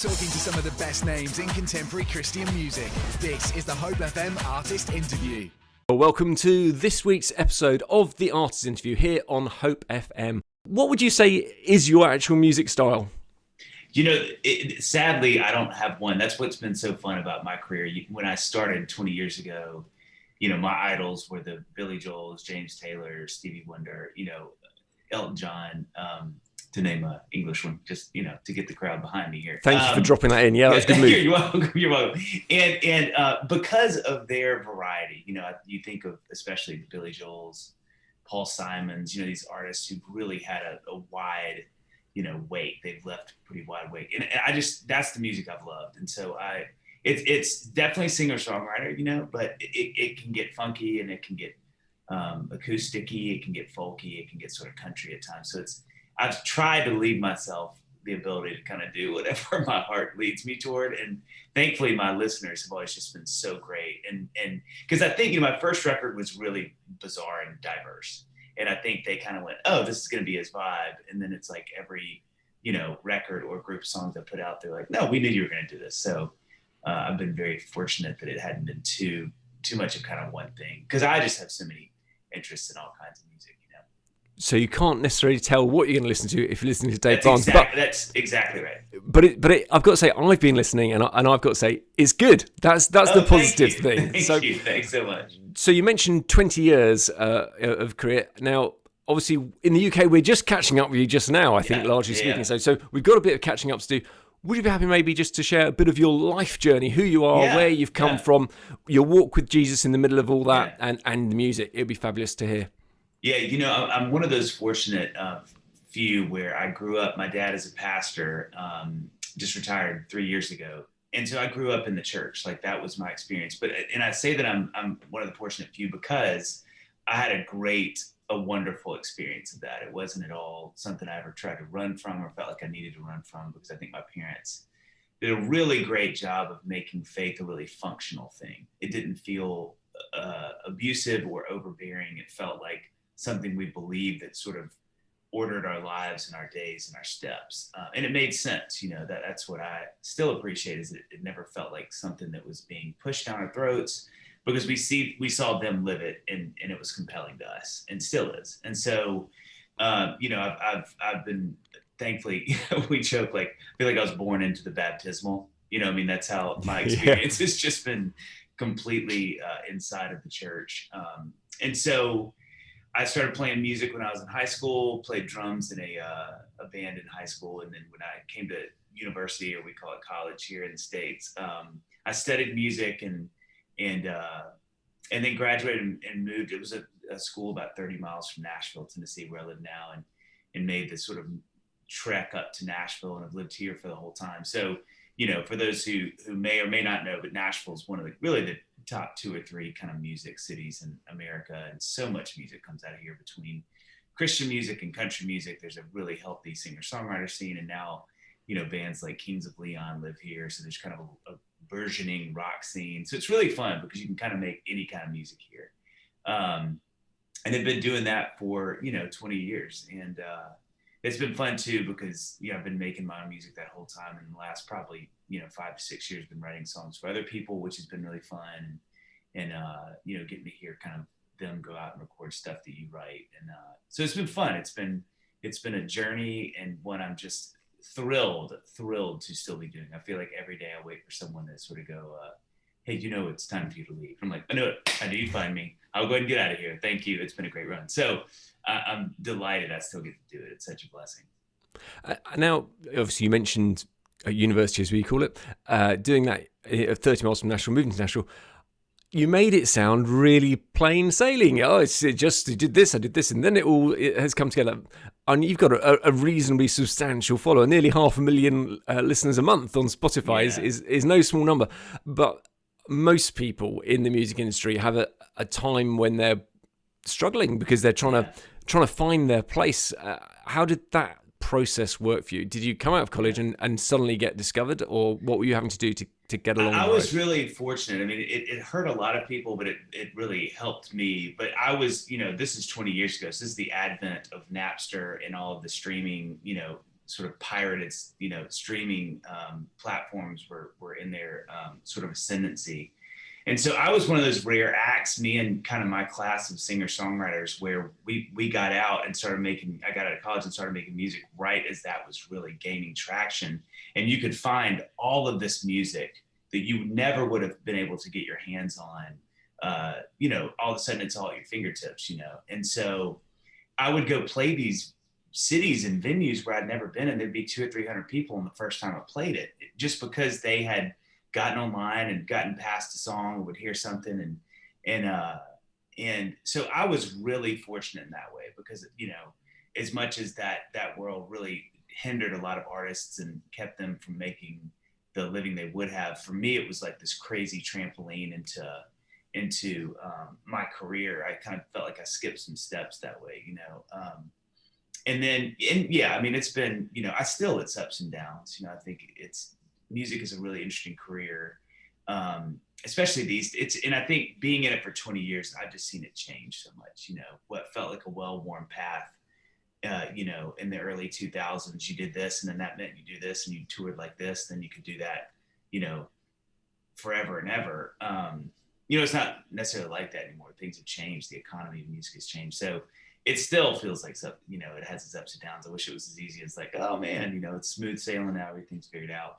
Talking to some of the best names in contemporary Christian music. This is the Hope FM Artist Interview. Well, welcome to this week's episode of the Artist Interview here on Hope FM. What would you say is your actual music style? You know, sadly, I don't have one. That's what's been so fun about my career. When I started 20 years ago, you know, my idols were the Billy Joels, James Taylor, Stevie Wonder, you know, Elton John, to name an English one, just, you know, to get the crowd behind me here. Thank you for dropping that in. Yeah, that's a good move. You're welcome. You're welcome. And because of their variety, you know, you think of especially the Billy Joels, Paul Simons, you know, these artists who've really had a wide, you know, wake. They've left a pretty wide wake. And I just, that's the music I've loved. And so it's definitely singer-songwriter, you know, but it can get funky and it can get acoustic-y, it can get folky, it can get sort of country at times. So I've tried to leave myself the ability to kind of do whatever my heart leads me toward. And thankfully my listeners have always just been so great. And because I think, you know, my first record was really bizarre and diverse. And I think they kind of went, oh, this is going to be his vibe. And then it's like every, you know, record or group of songs I put out, they're like, no, we knew you were going to do this. So I've been very fortunate that it hadn't been too much of kind of one thing. Because I just have so many interests in all kinds of music, you know. So you can't necessarily tell what you're going to listen to if you're listening to Dave Barnes. That's exactly right. But I've got to say, I've been listening, and I've got to say, it's good. That's the positive thing. Thank you. Thanks so much. So you mentioned 20 years of career. Now, obviously, in the UK, we're just catching up with you just now, I think, largely speaking. Yeah. So we've got a bit of catching up to do. Would you be happy maybe just to share a bit of your life journey, who you are, where you've come from, your walk with Jesus in the middle of all that, and the music? It'd be fabulous to hear. Yeah, you know, I'm one of those fortunate few where I grew up. My dad is a pastor, just retired 3 years ago. And so I grew up in the church. Like, that was my experience. And I say that I'm one of the fortunate few because I had a wonderful experience of that. It wasn't at all something I ever tried to run from or felt like I needed to run from, because I think my parents did a really great job of making faith a really functional thing. It didn't feel abusive or overbearing. It felt like something we believed that sort of ordered our lives and our days and our steps. And it made sense, you know, that's what I still appreciate, is that it never felt like something that was being pushed down our throats, because we saw them live it, and it was compelling to us, and still is. And so, you know, I've been, thankfully, we joke, like, I feel like I was born into the baptismal, you know, I mean, that's how my experience has just been completely inside of the church. And so I started playing music when I was in high school, played drums in a band in high school. And then when I came to university, or we call it college here in the States, I studied music and then graduated and moved. It was a school about 30 miles from Nashville, Tennessee, where I live now, and made this sort of trek up to Nashville, and I've lived here for the whole time. So, you know, for those who may or may not know, but Nashville is one of the top 2 or 3 kind of music cities in America. And so much music comes out of here, between Christian music and country music. There's a really healthy singer-songwriter scene. And now, you know, bands like Kings of Leon live here. So there's kind of a burgeoning rock scene. So it's really fun because you can kind of make any kind of music here. And they've been doing that for, you know, 20 years. And it's been fun too, because, you know, I've been making my own music that whole time. And the last probably, you know, 5 to 6 years, been writing songs for other people, which has been really fun. And you know, getting to hear kind of them go out and record stuff that you write. And so it's been fun. It's been a journey, and one I'm just thrilled to still be doing. I feel like every day I wait for someone to sort of go, hey, you know, it's time for you to leave. I'm like, I know you find me. I'll go ahead and get out of here. Thank you. It's been a great run. So I'm delighted I still get to do it. It's such a blessing. Now, obviously, you mentioned university, as we call it, doing that 30 miles from Nashville, moving to Nashville. You made it sound really plain sailing. Oh, it's just, you did this, I did this, and then it has come together. And you've got a reasonably substantial follower. Nearly 500,000 listeners a month on Spotify is no small number. But most people in the music industry have a time when they're struggling because they're trying to find their place. How did that process work for you? Did you come out of college and suddenly get discovered, or what were you having to do to get along? I was really fortunate. I mean, it hurt a lot of people, but it really helped me. But I was, you know, this is 20 years ago. So this is the advent of Napster and all of the streaming, you know, sort of pirated, streaming platforms were in their sort of ascendancy. And so I was one of those rare acts, me and kind of my class of singer-songwriters, where we got out and I got out of college and started making music right as that was really gaining traction. And you could find all of this music that you never would have been able to get your hands on. All of a sudden it's all at your fingertips, And so I would go play these cities and venues where I'd never been, and there'd be 200 or 300 people in the first time I played it, just because they had gotten online and gotten past a song, or would hear something. And so I was really fortunate in that way, because, as much as that world really hindered a lot of artists and kept them from making the living they would have, for me, it was like this crazy trampoline into my career. I kind of felt like I skipped some steps that way, it's been, it's ups and downs. I think music is a really interesting career, especially and I think being in it for 20 years, I've just seen it change so much. What felt like a well-worn path, in the early 2000s, you did this, and then that meant you do this, and you toured like this, then you could do that, forever and ever. It's not necessarily like that anymore. Things have changed. The economy of music has changed. So it still feels like something, it has its ups and downs. I wish it was as easy as like, oh man, it's smooth sailing now, everything's figured out.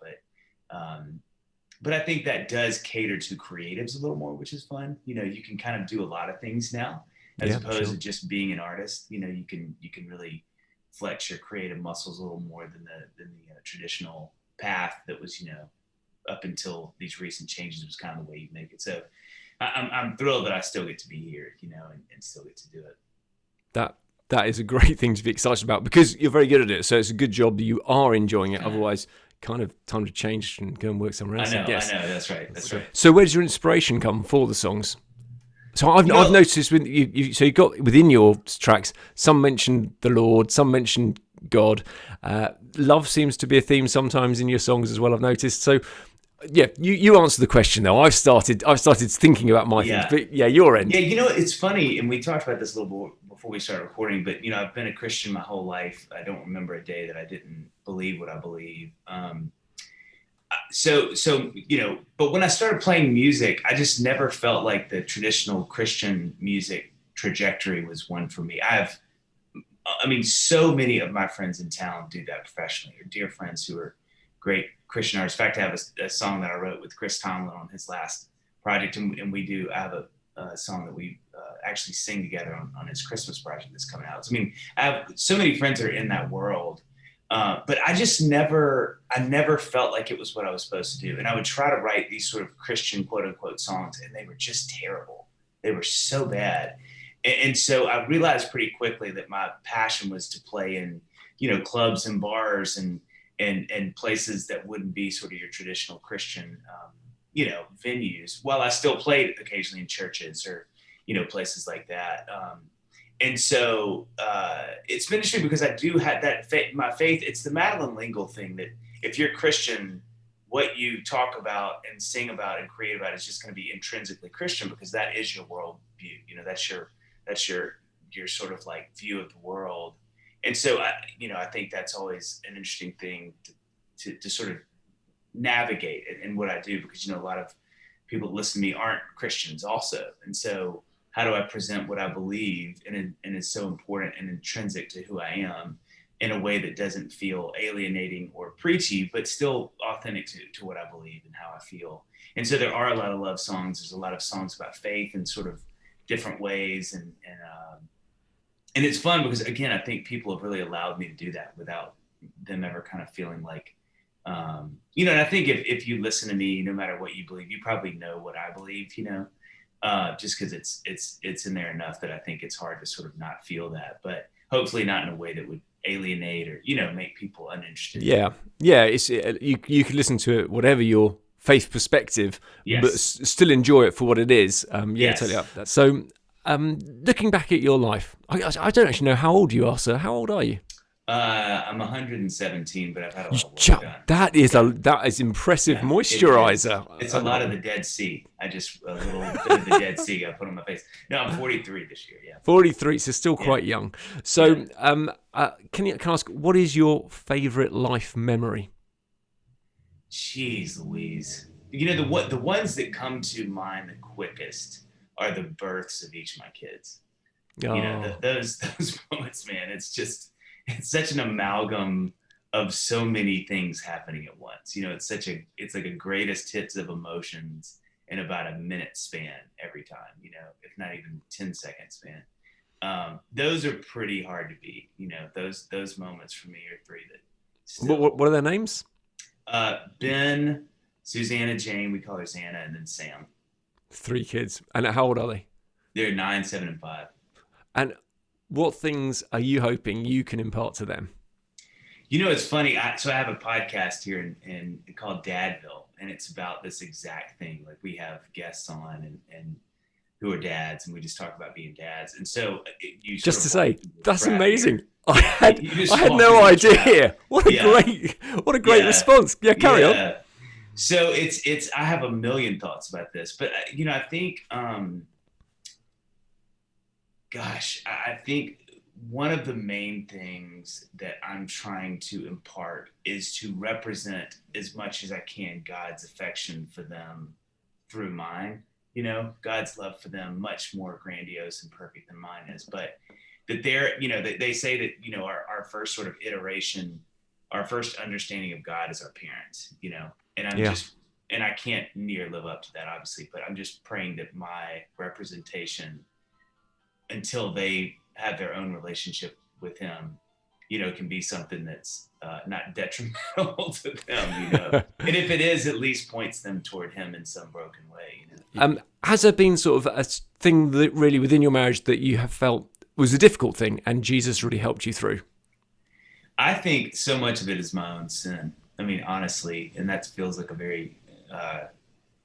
But I think that does cater to creatives a little more, which is fun. You can kind of do a lot of things now, as opposed to just being an artist. You can really flex your creative muscles a little more than the traditional path that was, up until these recent changes was kind of the way you make it. So I'm thrilled that I still get to be here, and still get to do it. That is a great thing to be excited about, because you're very good at it. So it's a good job that you are enjoying it. Otherwise, kind of time to change and go and work somewhere else. I guess. That's right. So where does your inspiration come for the songs? So I've noticed with you. So you got within your tracks, some mention the Lord, some mention God. Love seems to be a theme sometimes in your songs as well, I've noticed. So yeah, you answer the question though. I've started thinking about my things, but yeah, your end. Yeah, it's funny, and we talked about this a little bit before we started recording, but I've been a Christian my whole life. I don't remember a day that I didn't believe what I believe. But when I started playing music, I just never felt like the traditional Christian music trajectory was one for me. So many of my friends in town do that professionally, or dear friends who are great Christian artists. In fact, I have a song that I wrote with Chris Tomlin on his last project, and I have a song that we actually sing together on his Christmas project that's coming out. So, I have so many friends that are in that world, but I never felt like it was what I was supposed to do. And I would try to write these sort of Christian quote unquote songs, and they were just terrible. They were so bad. And so I realized pretty quickly that my passion was to play in, clubs and bars and places that wouldn't be sort of your traditional Christian, venues, while I still played occasionally in churches or, places like that. And so it's been interesting because I do have that my faith. It's the Madeleine L'Engle thing that if you're Christian, what you talk about and sing about and create about is just going to be intrinsically Christian, because that is your world view. That's your sort of like view of the world. And so I think that's always an interesting thing to sort of navigate in what I do, because a lot of people that listen to me aren't Christians also. And so how do I present what I believe, and it's so important and intrinsic to who I am, in a way that doesn't feel alienating or preachy, but still authentic to what I believe and how I feel. And so there are a lot of love songs. There's a lot of songs about faith in sort of different ways, and it's fun because, again, I think people have really allowed me to do that without them ever kind of feeling like, and I think if you listen to me, no matter what you believe, you probably know what I believe, just because it's in there enough that I think it's hard to sort of not feel that, but hopefully not in a way that would alienate or, make people uninterested. Yeah. It's you can listen to it, whatever your faith perspective, yes, but still enjoy it for what it is. Yes. Totally up that. So, looking back at your life, I don't actually know how old you are, sir. How old are you? I'm 117, but I've had a lot of work done. That is impressive moisturizer. It's a lot of the Dead Sea. A little bit of the Dead Sea I put on my face. No, I'm 43 this year. Yeah. 43, so still quite young. So, can I ask, what is your favorite life memory? Jeez Louise. The ones that come to mind the quickest are the births of each of my kids. Oh, Those moments, man. It's such an amalgam of so many things happening at once. It's like a greatest hits of emotions in about a minute span every time. If not even 10-second span. Those are pretty hard to beat. Those moments for me are three that still. what are their names? Ben, Susanna, Jane, we call her Xana, and then Sam. 3 kids. And how old are they? They're 9, 7, and 5. And what things are you hoping you can impart to them? It's funny. So I have a podcast here in called Dadville, and it's about this exact thing. Like we have guests on and who are dads, and we just talk about being dads. And so you just to say, that's here. amazing. I had no idea. What a great response. Yeah, carry on. So it's I have a million thoughts about this, but I think I think one of the main things that I'm trying to impart is to represent as much as I can God's affection for them through mine. God's love for them much more grandiose and perfect than mine is, but that they say that our first sort of iteration, our first understanding of God is our parents, and I can't near live up to that, obviously, but I'm just praying that my representation until they have their own relationship with him, can be something that's not detrimental to them, and if it is, at least points them toward him in some broken way. Has there been sort of a thing that really within your marriage that you have felt was a difficult thing and Jesus really helped you through? I think so much of it is my own sin. I mean, honestly, and that feels like a very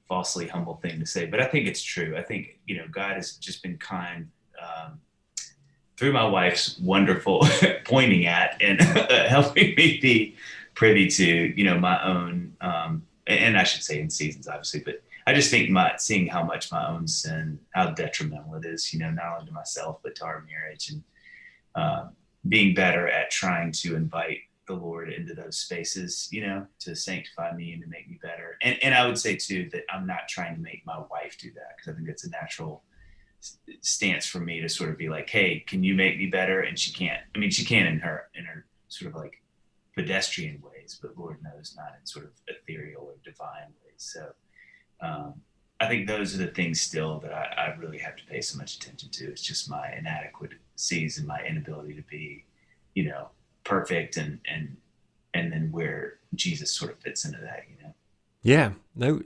falsely humble thing to say, but I think it's true. I think, God has just been kind through my wife's wonderful pointing at and helping me be privy to, my own, and I should say in seasons, obviously, but I just think seeing how much my own sin, how detrimental it is, not only to myself, but to our marriage, and being better at trying to invite the Lord into those spaces, to sanctify me and to make me better. And I would say too, that I'm not trying to make my wife do that, because I think it's a natural stance for me to sort of be like, hey, can you make me better? And she can't. I mean, she can in her sort of like pedestrian ways, but Lord knows, not in sort of ethereal or divine ways. So I think those are the things still that I really have to pay so much attention to. It's just my inadequacies and my inability to be, perfect, and then where Jesus sort of fits into that, Yeah, no,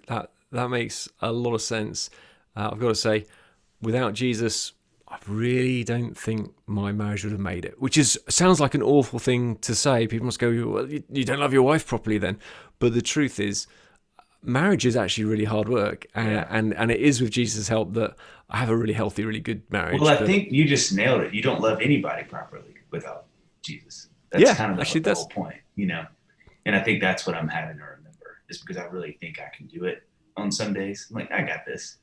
that makes a lot of sense. I've got to say, without Jesus, I really don't think my marriage would have made it, which sounds like an awful thing to say. People must go, well, you don't love your wife properly then. But the truth is, marriage is actually really hard work, and it is with Jesus' help that I have a really healthy, really good marriage. Well, I think you just nailed it. You don't love anybody properly without Jesus. That's kind of the whole point, And I think that's what I'm having to remember, is because I really think I can do it on some days. I'm like, I got this.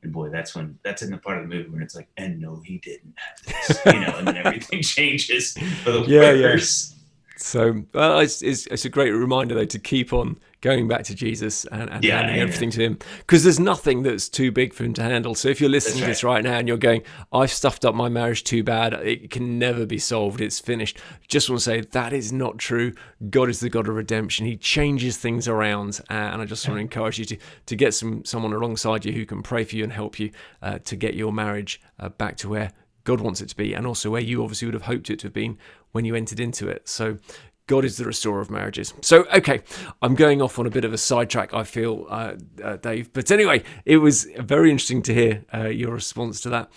And boy, that's in the part of the movie when it's like, and no, he didn't have this, and then everything changes for the worse. Yeah. So it's a great reminder, though, to keep on going back to Jesus and handing everything to him, because there's nothing that's too big for him to handle. So if you're listening to this right now and you're going, I've stuffed up my marriage too bad, it can never be solved, it's finished, just want to say that is not true. God is the God of redemption. He changes things around, and I just want to encourage you to get someone alongside you who can pray for you and help you to get your marriage back to where God wants it to be, and also where you obviously would have hoped it to have been when you entered into it. So God is the restorer of marriages. So, okay, I'm going off on a bit of a sidetrack, I feel, Dave. But anyway, it was very interesting to hear your response to that.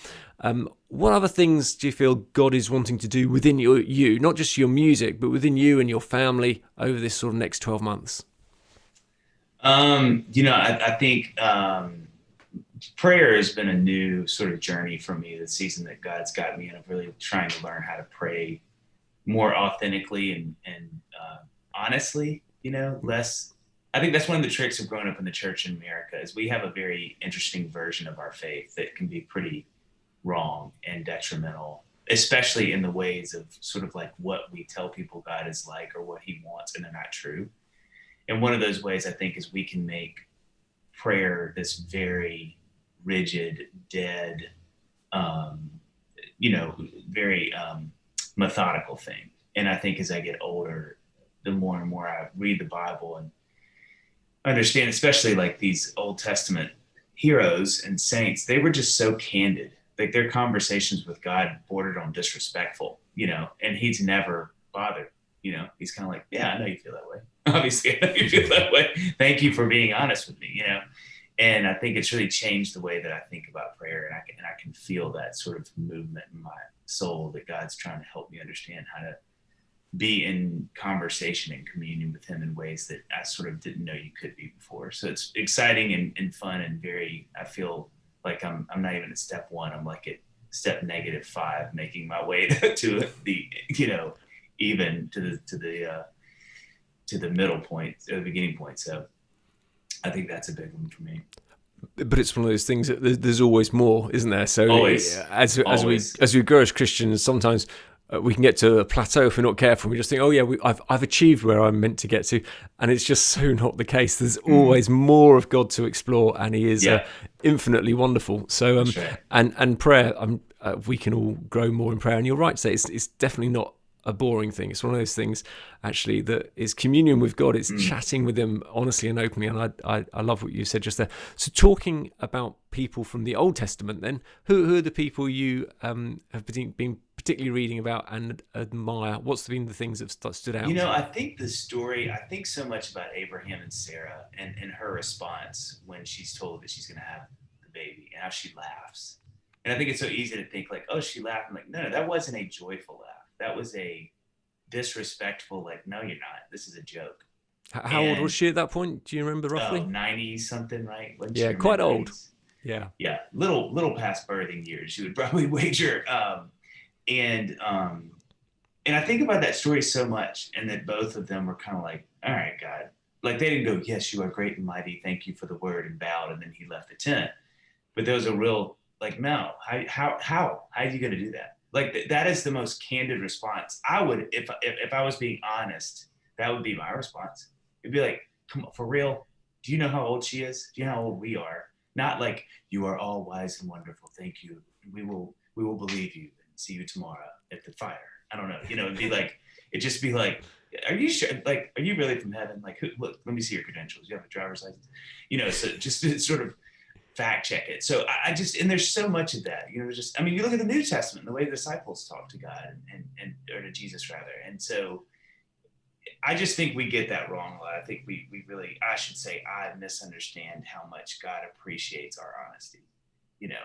What other things do you feel God is wanting to do within you, not just your music, but within you and your family over this sort of next 12 months? I think prayer has been a new sort of journey for me this season that God's got me in, of really trying to learn how to pray more authentically and honestly, less. I think that's one of the tricks of growing up in the church in America, is we have a very interesting version of our faith that can be pretty wrong and detrimental especially in the ways of sort of like what we tell people God is like or what he wants, and they're not true. And one of those ways I think is we can make prayer this very rigid, dead, very methodical thing. And I think as I get older, the more and more I read the Bible and understand, especially like these Old Testament heroes and saints, they were just so candid. Like their conversations with God bordered on disrespectful, and he's never bothered. He's kind of like, yeah, I know you feel that way. Obviously, I know you feel that way. Thank you for being honest with me, And I think it's really changed the way that I think about prayer, and I can feel that sort of movement in my soul that God's trying to help me understand how to be in conversation and communion with him in ways that I sort of didn't know you could be before. So it's exciting and fun and I feel like I'm not even at step 1. I'm like at step -5, making my way to the, even to the middle point, or the beginning point. So I think that's a big one for me. But it's one of those things that there's always more, isn't there? So always, as we grow as Christians, sometimes we can get to a plateau if we're not careful. We just think, oh yeah, I've achieved where I'm meant to get to, and it's just so not the case. There's always more of God to explore, and he is infinitely wonderful. So right. and prayer, we can all grow more in prayer. And you're right to say it's definitely not a boring thing. It's one of those things actually that is communion with God. It's chatting with him honestly and openly. And I love what you said just there. So talking about people from the Old Testament then, who are the people you have been particularly reading about and admire? What's been the things that stood out? I think I think so much about Abraham and Sarah and her response when she's told that she's going to have the baby, and how she laughs. And I think it's so easy to think like, oh, she laughed. I'm like, no, that wasn't a joyful laugh. That was a disrespectful, like, no, you're not. This is a joke. How old was she at that point? Do you remember roughly? 90 something, right? Yeah, quite old. Yeah. Yeah, little past birthing years, you would probably wager. And I think about that story so much, and that both of them were kind of like, all right, God. Like they didn't go, yes, you are great and mighty. Thank you for the word, and bowed, and then he left the tent. But there was a real, like, no, how are you going to do that? Like that is the most candid response. I would, if I was being honest, that would be my response. It'd be like, come on, for real? Do you know how old she is? Do you know how old we are? Not like, you are all wise and wonderful. Thank you. We will believe you and see you tomorrow at the fire. I don't know. It'd be like, it'd just be like, are you sure? Like, are you really from heaven? Like, look, let me see your credentials. You have a driver's license. So just to sort of fact check it. So I just, and there's so much of that, you look at the New Testament, the way the disciples talk to God or to Jesus rather. And so I just think we get that wrong a lot. I think we really, I misunderstand how much God appreciates our honesty,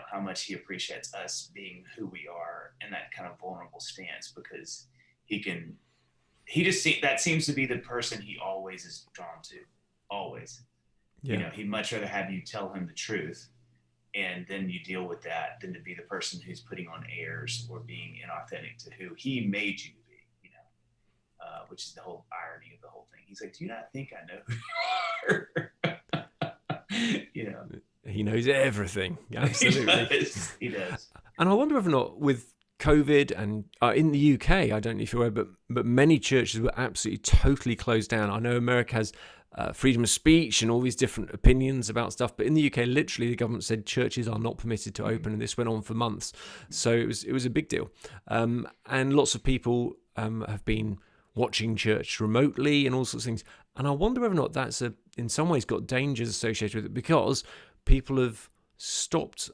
how much he appreciates us being who we are in that kind of vulnerable stance, because that seems to be the person he always is drawn to, always. Yeah. He'd much rather have you tell him the truth, and then you deal with that, than to be the person who's putting on airs or being inauthentic to who he made you to be, which is the whole irony of the whole thing. He's like, do you not think I know who you are? He knows everything. Absolutely. He does. And I wonder whether or not with COVID and in the UK, I don't know if you're aware, but many churches were absolutely totally closed down. I know America has freedom of speech and all these different opinions about stuff, but in the UK, literally, the government said churches are not permitted to open, and this went on for months. So it was a big deal, and lots of people have been watching church remotely and all sorts of things. And I wonder whether or not that's in some ways got dangers associated with it, because people have stopped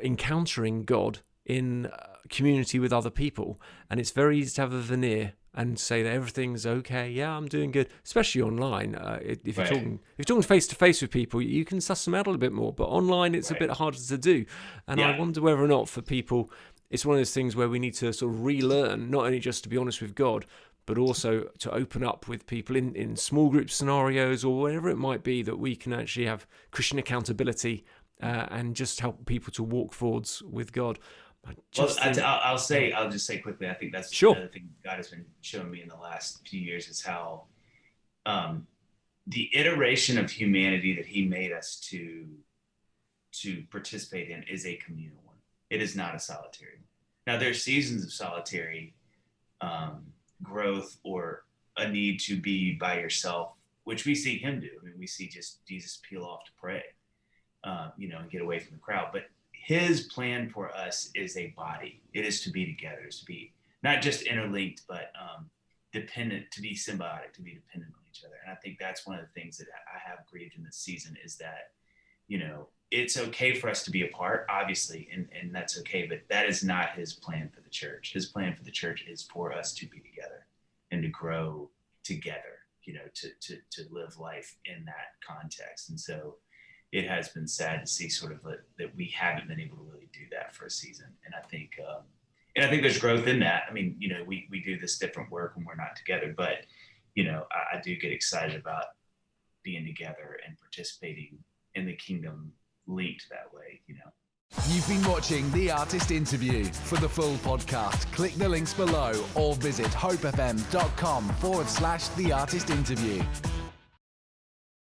encountering God in community with other people, and it's very easy to have a veneer and say that everything's okay. Yeah, I'm doing good, especially online. If you're talking face to face with people, you can suss them out a little bit more. But online, it's a bit harder to do. And I wonder whether or not for people, it's one of those things where we need to sort of relearn, not only just to be honest with God, but also to open up with people in small group scenarios or whatever it might be, that we can actually have Christian accountability and just help people to walk forwards with God. I'll just say quickly, I think that's another thing God has been showing me in the last few years, is how the iteration of humanity that he made us to participate in is a communal one. It is not a solitary one. Now there's seasons of solitary growth or a need to be by yourself, which we see him do. I mean, we see just Jesus peel off to pray, and get away from the crowd. But his plan for us is a body. It is to be together, to be not just interlinked, but dependent, to be symbiotic, to be dependent on each other. And I think that's one of the things that I have grieved in this season is that, it's okay for us to be apart, obviously, and that's okay, but that is not his plan for the church. His plan for the church is for us to be together and to grow together, to live life in that context. And so it has been sad to see sort of that we haven't been able to really do that for a season. And I think there's growth in that. I mean, we do this different work when we're not together, but, I do get excited about being together and participating in the kingdom linked that way, You've been watching The Artist Interview. For the full podcast, click the links below or visit hopefm.com/The Artist Interview.